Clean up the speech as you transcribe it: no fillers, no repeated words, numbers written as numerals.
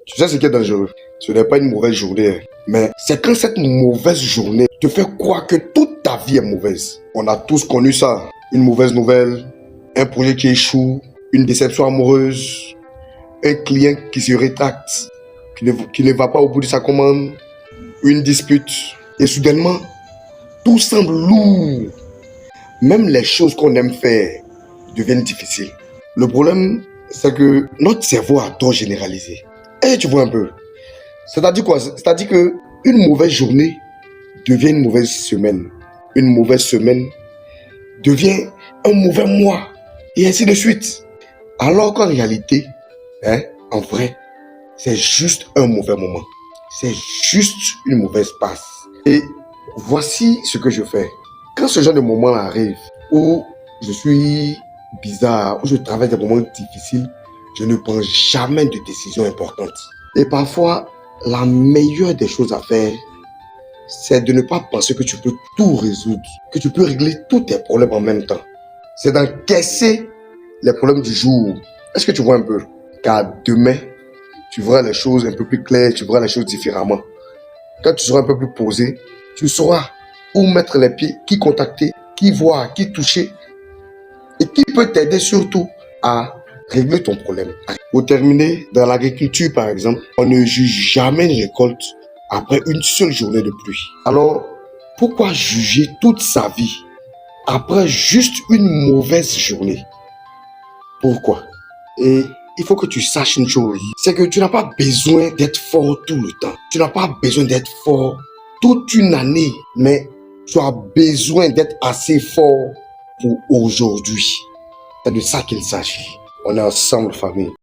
Tu sais ce qui est dangereux? Ce n'est pas une mauvaise journée, mais c'est quand cette mauvaise journée te fait croire que toute ta vie est mauvaise. On a tous connu ça. Une mauvaise nouvelle, un projet qui échoue, une déception amoureuse, un client qui se rétracte, qui ne va pas au bout de sa commande, une dispute. Et soudainement, tout semble lourd. Même les choses qu'on aime faire deviennent difficiles. Le problème, c'est que notre cerveau a tort généralisé. Et tu vois un peu. C'est-à-dire quoi? C'est-à-dire que une mauvaise journée devient une mauvaise semaine. Une mauvaise semaine devient un mauvais mois. Et ainsi de suite. Alors qu'en réalité, en vrai, c'est juste un mauvais moment. C'est juste une mauvaise passe. Et voici ce que je fais. Quand ce genre de moment arrive, où je suis bizarre, où je traverse des moments difficiles, je ne prends jamais de décision importante. Et parfois, la meilleure des choses à faire, c'est de ne pas penser que tu peux tout résoudre, que tu peux régler tous tes problèmes en même temps. C'est d'encaisser les problèmes du jour. Est-ce que tu vois un peu? Car demain, tu verras les choses un peu plus claires, tu verras les choses différemment. Quand tu seras un peu plus posé, tu sauras où mettre les pieds, qui contacter, qui voir, qui toucher et qui peut t'aider surtout à régler ton problème. Pour terminer, dans l'agriculture par exemple, on ne juge jamais une récolte après une seule journée de pluie. Alors, pourquoi juger toute sa vie après juste une mauvaise journée? Pourquoi? Et il faut que tu saches une chose, c'est que tu n'as pas besoin d'être fort tout le temps. Tu n'as pas besoin d'être fort toute une année, mais tu as besoin d'être assez fort pour aujourd'hui. C'est de ça qu'il s'agit. On est ensemble, famille.